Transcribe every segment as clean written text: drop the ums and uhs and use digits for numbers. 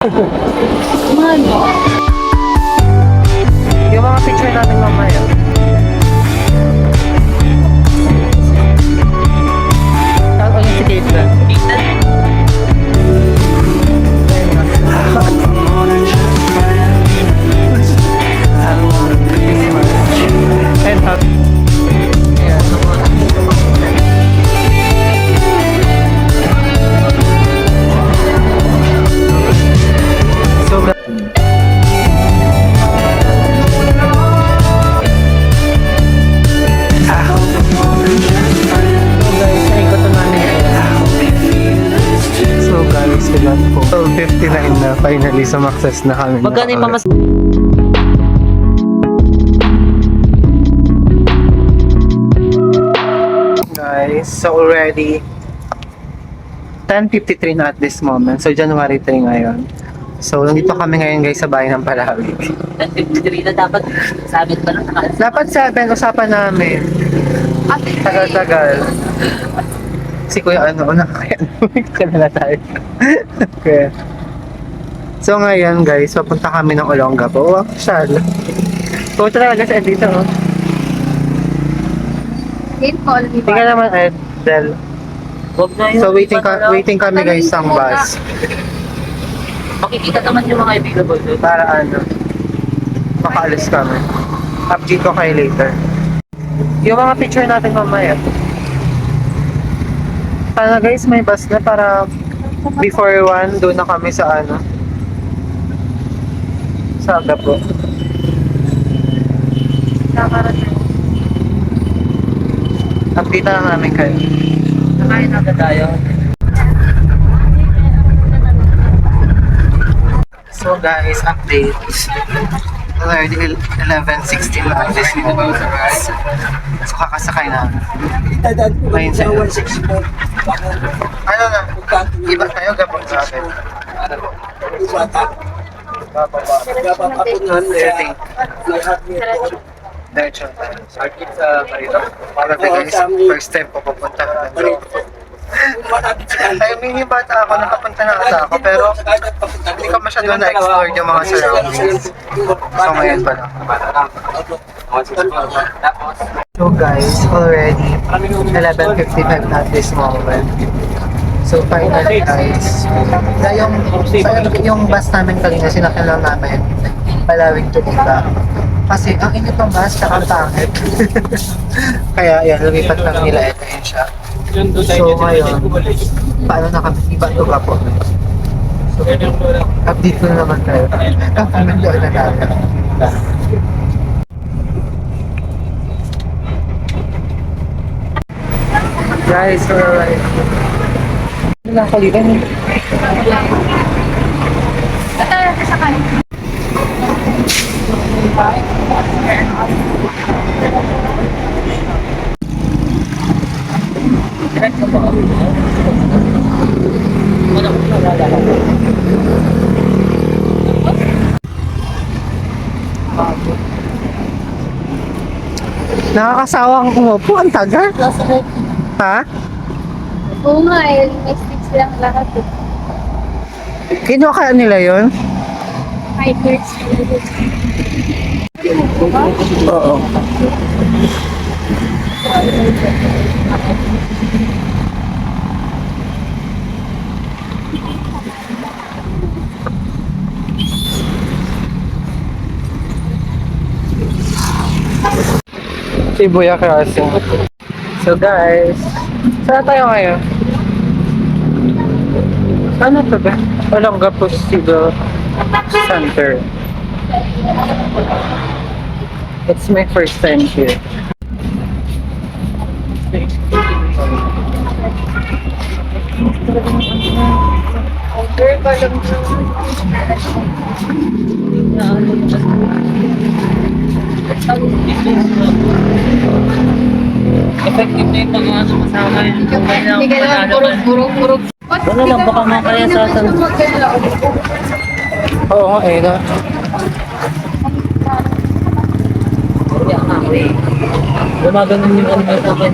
Yung mga picture natin mamaya. Saan ulit si Caitlyn? And up. So, sila po. So, 59 na. Finally, sumakses na kami. Magkano yung mamas... Guys, so already 10:53 na at this moment. So, January 3 ngayon. So, nandito kami ngayon guys sa bahay ng Palawig. 10:53 na dapat. Sabi pa lang. Dapat 7, usapan namin. Tagal-tagal. Si Kuya una kaya kanila tayo. Okay. So ngayon guys, papunta kami ng Olongapo. Oh, Shal. Pupunta talaga sa dito. Oh. Tingnan naman Del. Huwag na yun. So waiting kami guys ng bus. Makikita naman yung mga available doon. Para makaalis kami. Update ko kayo later. Yung mga picture natin mamaya. Sana guys, may bus na para before 1, doon na kami sa sa Agapo. Update na lang namin kayo. Nakain agad tayo. So guys, update. Already 11:16 na at this moment. So kakasakay na. Ayun sa'yo. Ano na? Iba tayo gabon sa akin. Setting. Diretso. Circuit sa Marito. Para guys, first time po pupunta. Ay, mini bata ako, nakapunta na ata ako, pero hindi ko masyado na-explore yung mga surroundings. So ngayon pa lang. So guys, already 11:55 at this moment. So finally guys, na yung bus namin kanina, sinakyan lang namin Palawig to Iba. Kasi ang init ng bus, tsaka ang pangit. Kaya yan, lumipat lang nila, ito yun siya. So ngayon, paano na kami? Iba ito ka po. So, update ko na naman tayo. Kami doon na tayo. Guys, alright. Nakakalitan eh. Nakakasawang umupo, ang tagal. Ha? Oo nga eh, may sticks lang lahat eh. Kinuha kaya nila yun? Fighters. Oo. Shibuya Crossing. So guys, saan tayo ngayon? Ano to ba? Olongapo Civil Center. It's my first time here. Effective na yung mga kasama yun. Hindi ka naman purog. Wala lang, baka makaya sa atin. Oo nga eh. Gumaganon yung ano sa akin.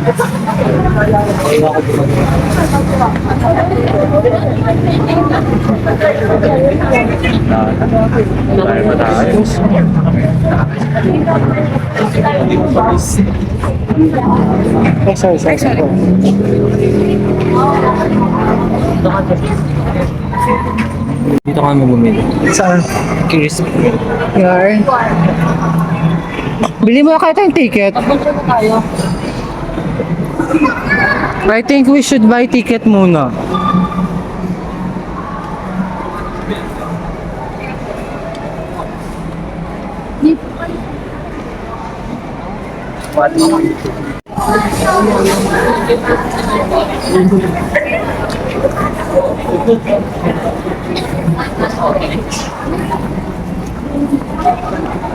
Iwan ko bumalik. Tayo ba tayo? Ay, sorry. Dito kami bumili. Saan? Curious. Yarn. Bili mo na kaya tayong ticket. I think we should buy ticket muna.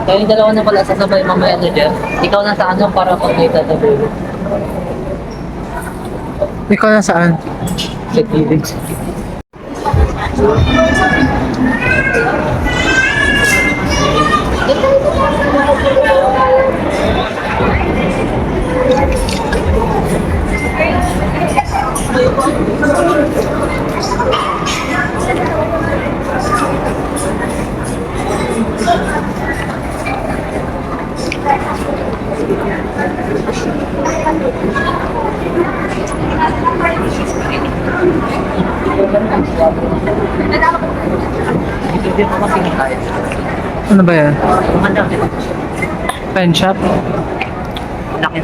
Kayong dalawa na pala sasabay mamaya na dyan. Ikaw na sa ano para pag may tatabi. Ikaw na saan? Sa TV. Hindi ko makikita. Ano ba yan? Kumanda kita. Pen shop? Laki.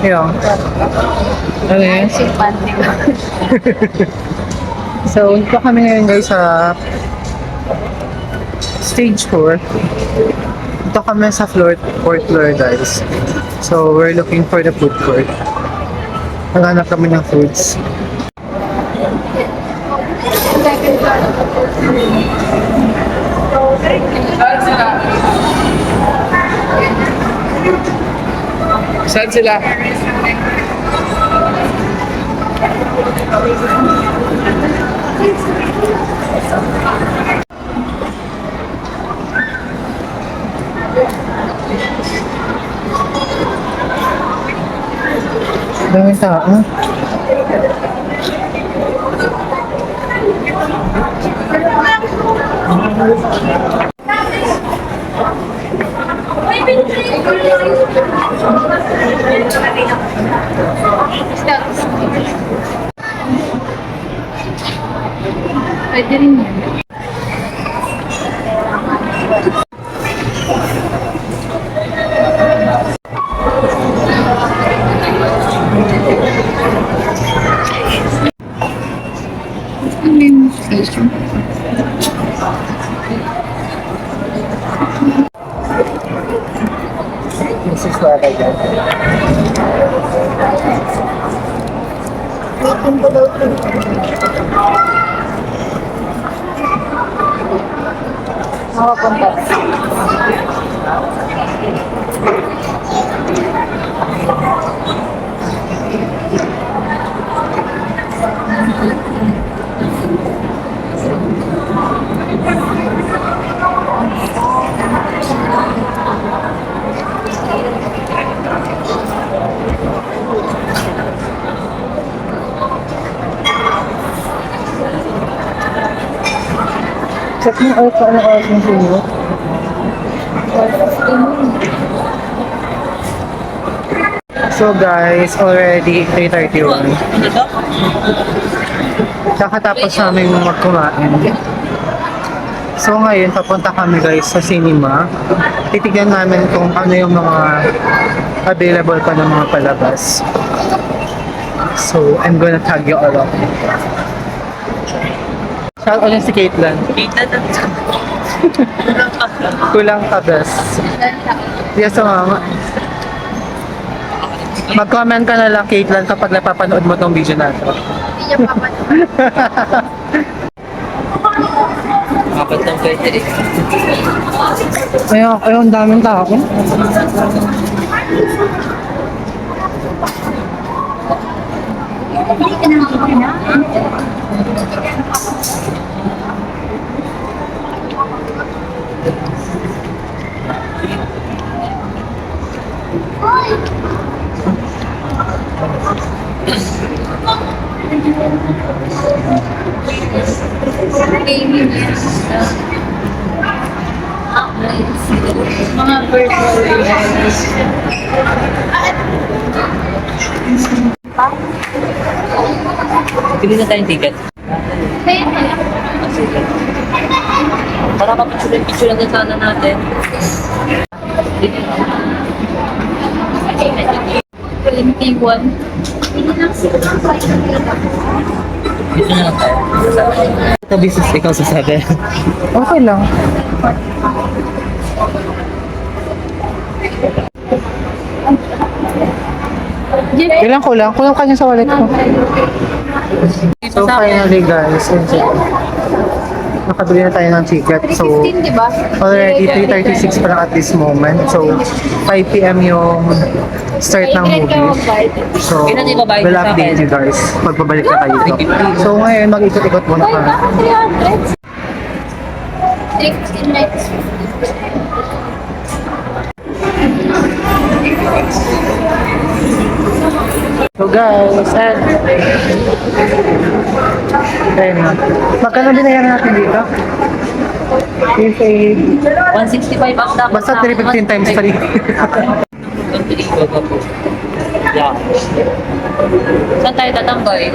Yung. Ano yun? So, ito kami ngayon guys sa stage 4. Ito kami sa fourth floor guys. So, we're looking for the food court. Naghanap kami ng foods. Saan sila? Daming tao. Pwede rin yun. Station. This is what I got. Waiting ko daw ito. Makapunta. Check mo ulit kung anong oras yung sinyo. So guys, already 3:31. Ano to? Kakatapos namin magkumain. So ngayon, papunta kami guys sa cinema. Titignan namin kung ano yung mga available pa ng mga palabas. So, I'm gonna tag you along. Shout out si Caitlyn. Kita na. Kulang ka, bes. Yes, so mama. Mag-comment ka na lang, Caitlyn, kapag napapanood mo tong video na to. Hindi niya papanood. Apat ng pwede eh. Ayun, daming tao. Hindi ka na makikita. Gaming. Mga virtual. Pili na tayong ticket. Kaya na lang. Para mapicture lang din sana natin. 21. Hindi lang sila. Dito na lang tayo. Ito business ikaw sasabi. Okay lang. Jeff, Ilang ko lang. Kulang ka niya sa wallet ko. So finally guys, nakabili na tayo ng ticket. So 15, di ba? already 3:36 pa lang at this moment. So 5 p.m. yung start ng movie. So Kailan ibabayad we'll sa akin? update you guys pagbabalik na kayo dito. So ngayon mag-ikot-ikot muna Ay, kami. baka 300. 315 minutes. So guys, ayun na. Magkano binayaran natin dito? If 165 ang dapat. basta 315 times 3. Yeah. Saan tayo tatambay?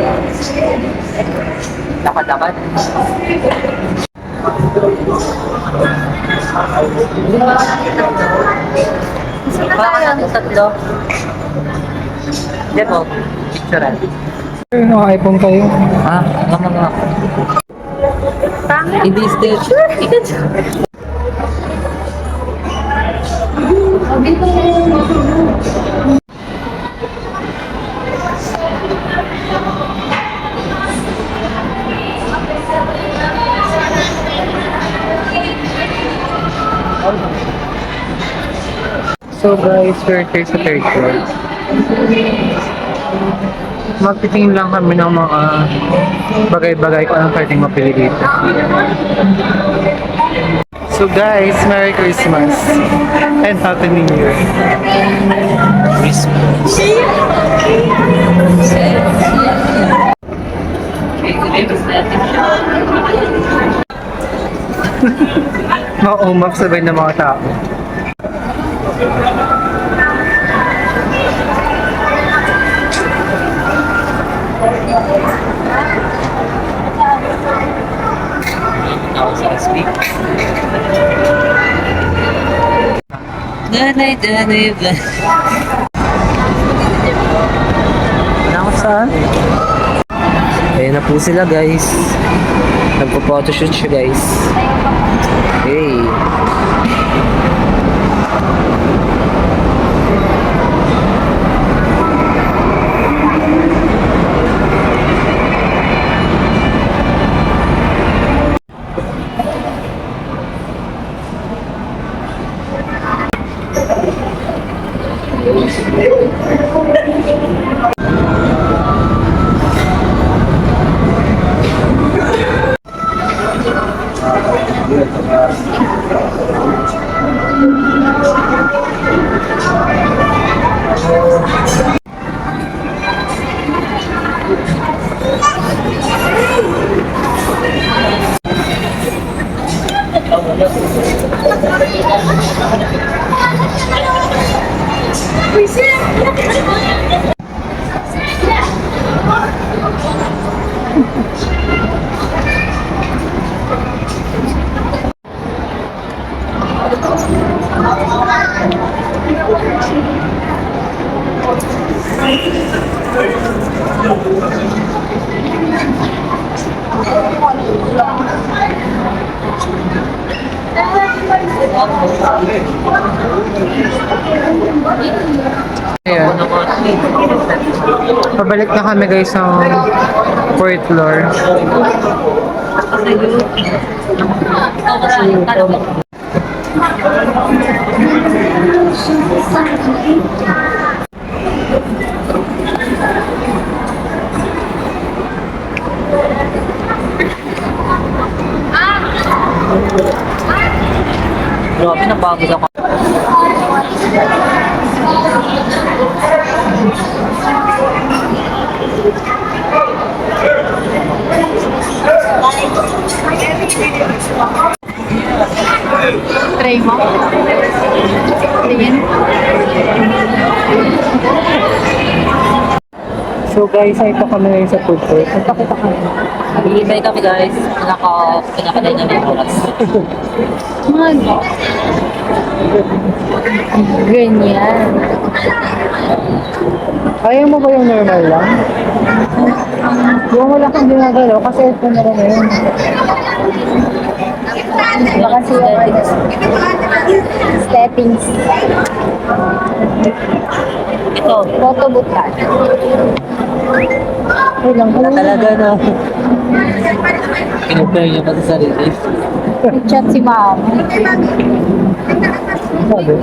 Lakad-lakad. Baka natin tatlo. Diyan mo, picturean. iPhone kayo. Ah, mga. Hindi stage. So guys, we're here sa third floor. Magtitingin lang kami ng mga bagay-bagay kung anong pwedeng mapili dito. So guys, Merry Christmas and Happy New Year. Christmas. Ma-umap sabay ng mga tao. Danay. Ano saan? Ayan na po sila guys. Nagpo-photoshoot siya guys. Hey. Pabalik na kami guys sa fourth floor. Ikaw ba sa tanong? Grabe, napagod ako. Try mo. Tingin. So guys, ay pa kami ngayon sa food court. Nagpakita kami. Naglilibay kami guys. Pinakadali namin yung oras. Ano? Ganyan. Ayaw mo ba yung normal lang? Yung wala kang ginagalaw kasi ito na lang yun. Baka siya steppings. Ito, Photo booth ka. Ay lang, wala talaga na. Kinupare niya pa sa sarili. Nag-chat si mama. sabi.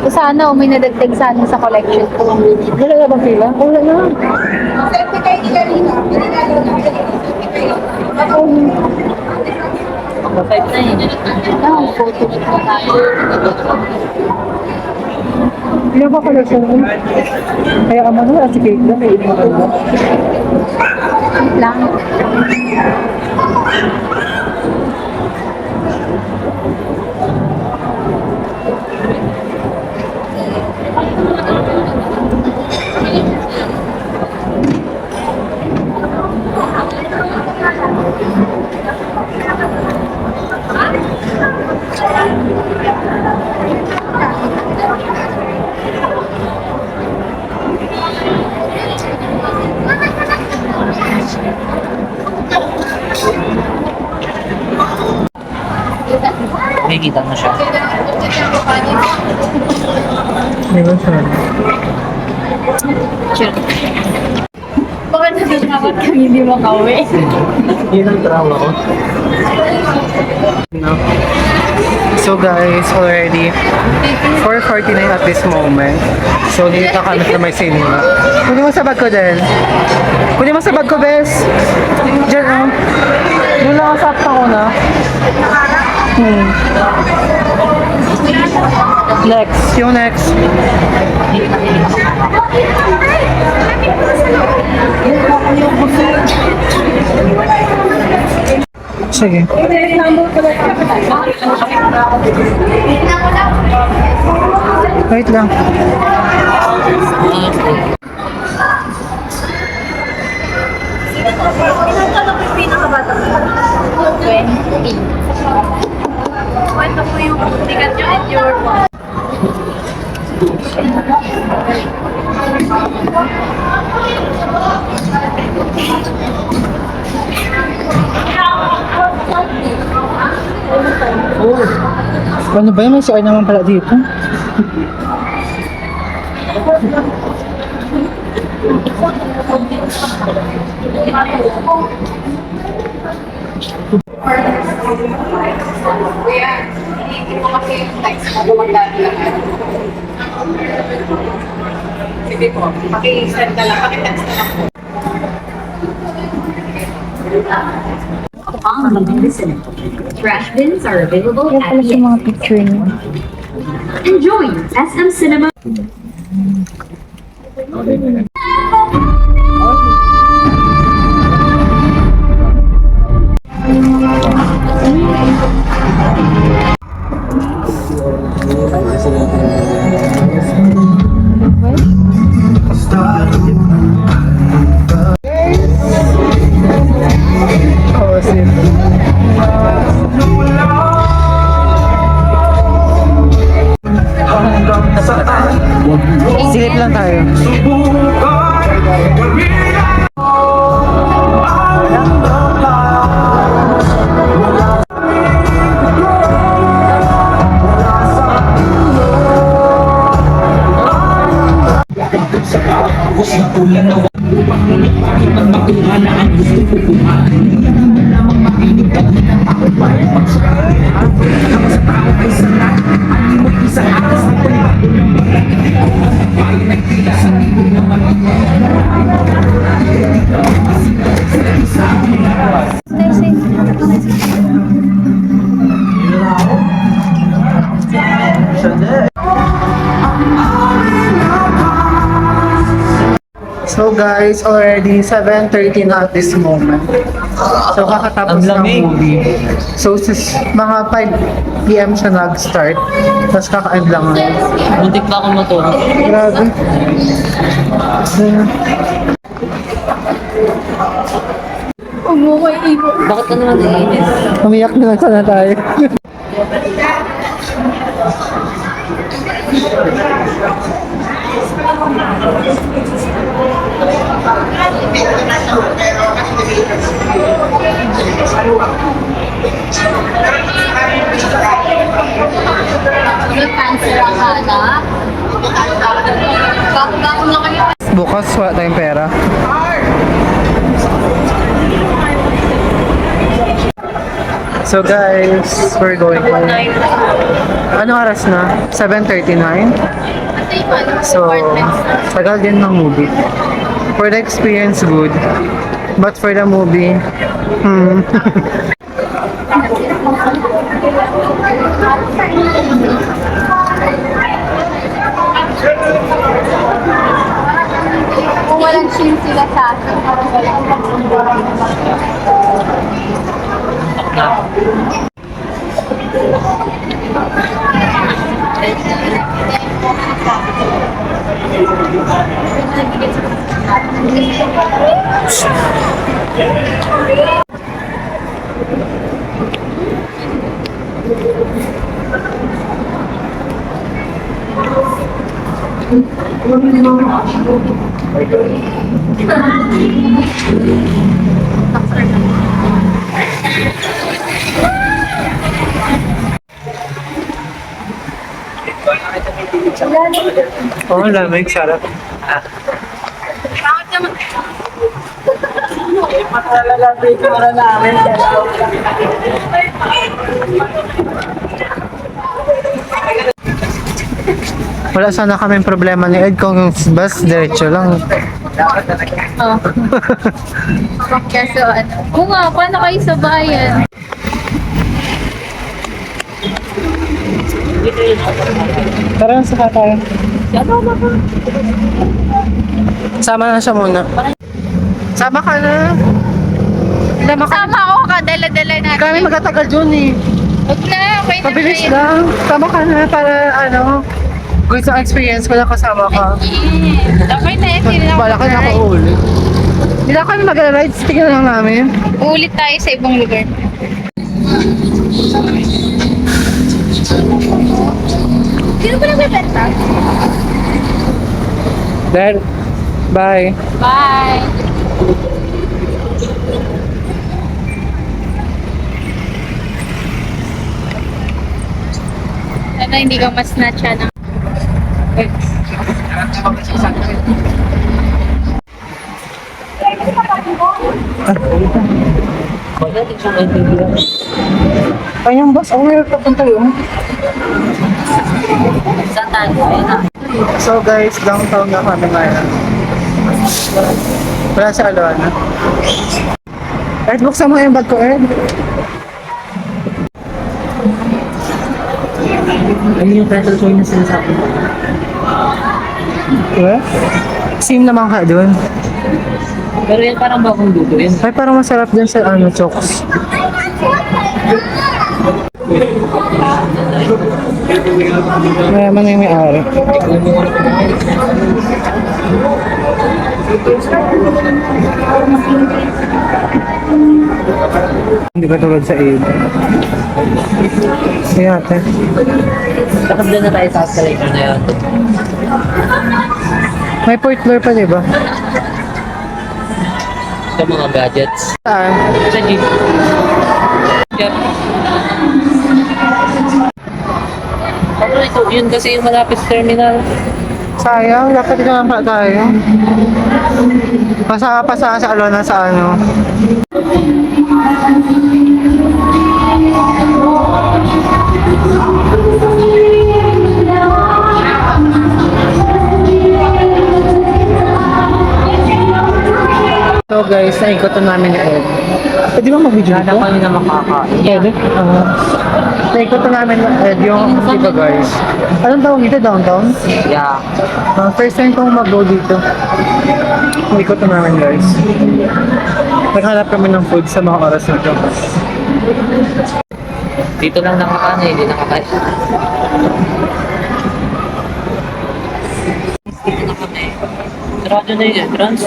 So sana may nadagdag sana sa collection ko. Wala na bang pila? Wala na. Five na yun. Ah, photo booth ko tayo. Ilan ba collection mo? Kaya ka man na, si Kate lang, may ilan ka lang. Wait lang. Nakikita mo siya. Meron siya. Sure. Bakit natatakot kami hindi makauwi? Yun ang trauma ko. No. So guys, already 4:49 at this moment. So dito na kami sa may cinema. Kunin mo sa bag ko din. Kunin mo sa bag ko, Bes. Diyan, oh. Doon lang ang sakta ko na. Next. Yung next. Sige. Wait lang. Kwento po yung ticket nyo and your one. Ano ba yun? May CR naman pala dito. Hindi ko kasi text mo gumagana lang. Sige po, paki-send na lang, paki-text na lang po. Trash bins are available Kaya at pala the sa mga picture niyo. Enjoy SM Cinema. Oh, sim. Silip lang tayo. So guys, already 7:30 na at this moment. So kakatapos Ang ng lamig. movie. So mga 5 PM siya nag-start. Tapos kaka-end lang ngayon. Muntik pa akong matulog. Grabe. Umuwi ibo. Bakit ka naman naiinis? Umiyak na lang sana tayo. May cancer ang anak. Bago na kayo. Bukas wala tayong pera. So guys, we're going home. Anong oras na? 7:39? So, tagal din ng movie. For the experience, good. But for the movie, Kung walang shield sila sa akin, parang walang oh, lamig, sarap. Wala sana kaming problema ni Ed kung yung bus diretso lang. Oh. Kaso ano? Oo nga, paano kayo sa bayan? Tara, saka tayo. Sama na siya muna. Sama ka na. Sama ka. Sama ako ka, dala-dala natin. Kami magtatagal dun eh. Huwag na, okay na. Pabilis lang. Sama ka na para ano. Gusto ang experience ko na kasama ka. Okay na, hindi na ako Bala ka na mag-ride. nakaulit. Hindi na kami mag-rides. Tingnan lang namin. Uulit tayo sa ibang lugar. Sino ba nagbebenta? Dad, bye. Bye! Sana hindi ka mas na-tsa ng... Wala, di siya maintindihan. Kanyang bus, ako meron papunta yun. Saan tayo? Ayun na. So guys, downtown na kami ngayon. Wala sa Alona. Ed, buksan mo yung bag ko, Ed. Ano yung petrol coin na sinasabi mo? Diba? Sim naman ka dun. Pero yan parang bagong luto yun. Ay, parang masarap dyan sa ano, chokes. Mayaman na yung may-ari. Hindi ka tulad sa iyo. Sige ate. Dapat doon na tayo sa escalator na yun. May fourth floor pa, di ba? Sa mga gadgets. Saan? Sa jeep. Yep. Ano ito? Yun kasi yung malapit sa terminal. Sayang, dapat ito naman pala tayo. Masama pa sa Alona sa ano. So guys, naikot na namin ni Ed. Pwede ba mag-video Hanap dito? kami na makakain. Pwede? Naikot na namin ni Ed yung dito guys. Anong tawag dito? Downtown? Yeah. First time kong mag-go dito. Naikot na namin guys. Naghanap kami ng food sa mga oras na ito. Dito lang nakakain, hindi nakakain. Dito na kami. Sarado na yung entrance.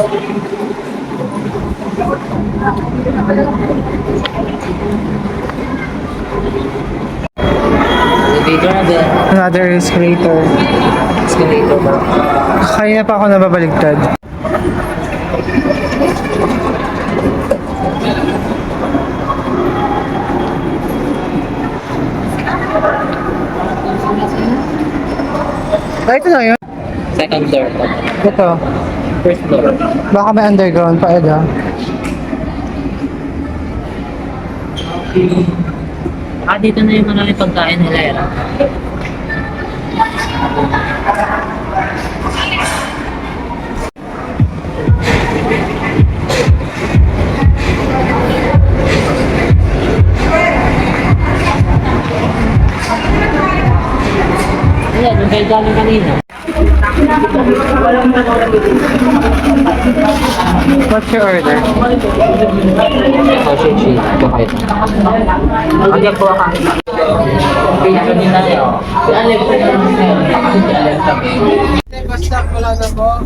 Elevator na din. Another escalator. Escalator ba? Kaya pa ako nababaligtad. Ito na yun. Second floor. Ito. First floor. Baka may underground pa, Ed ah. Dito na yung maraming pagkain nila eh. Ayan, yung kayo galing kanina. What's your order? Sausage sheet. Ito kayo. Agad po ka. Pizza din na yun. Si Alex na yun. Si Alex kami. Basta wala na po.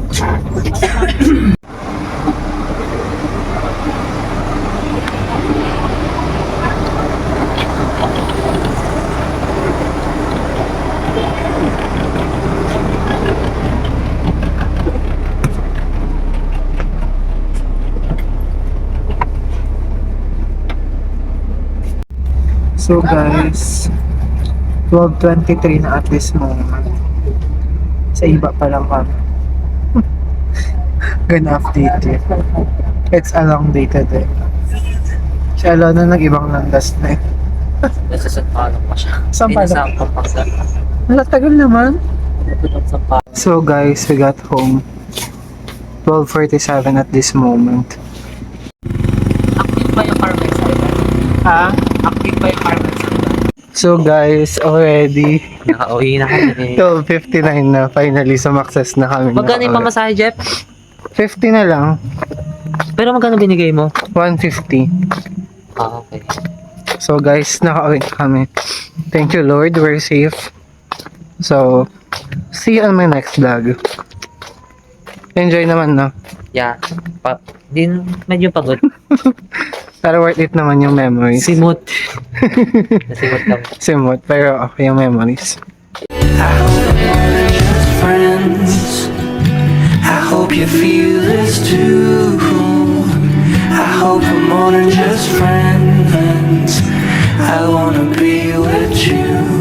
So guys, 12:23 na at this moment. Sa iba pa lang kami. Gonna update you. It's a long day today. Si Alona nag-ibang landas na eh. Nasa Sampalok pa siya. Sampalok? Pinasampak pa sa Wala, tagal naman. Sampalok. So guys, we got home. 12:47 at this moment. Active pa yung car sa iba. Ha? Active pa yung car sa iba. So guys, already Nakauwi na kami. 12:59 na. Finally, sumakses na kami. Magkano yung pamasahe, Jeff? 50 na lang. Pero magkano binigay mo? 150. Okay. So guys, nakauwi na kami. Thank you Lord, we're safe. So, see you on my next vlog. Enjoy naman, no? Yeah. Din medyo pagod. Pero worth it naman yung memories. Simot. Nasimot kami. Simot, pero okay yung memories. Friends, I hope you feel this too. I hope we're more than just friends. I wanna be with you.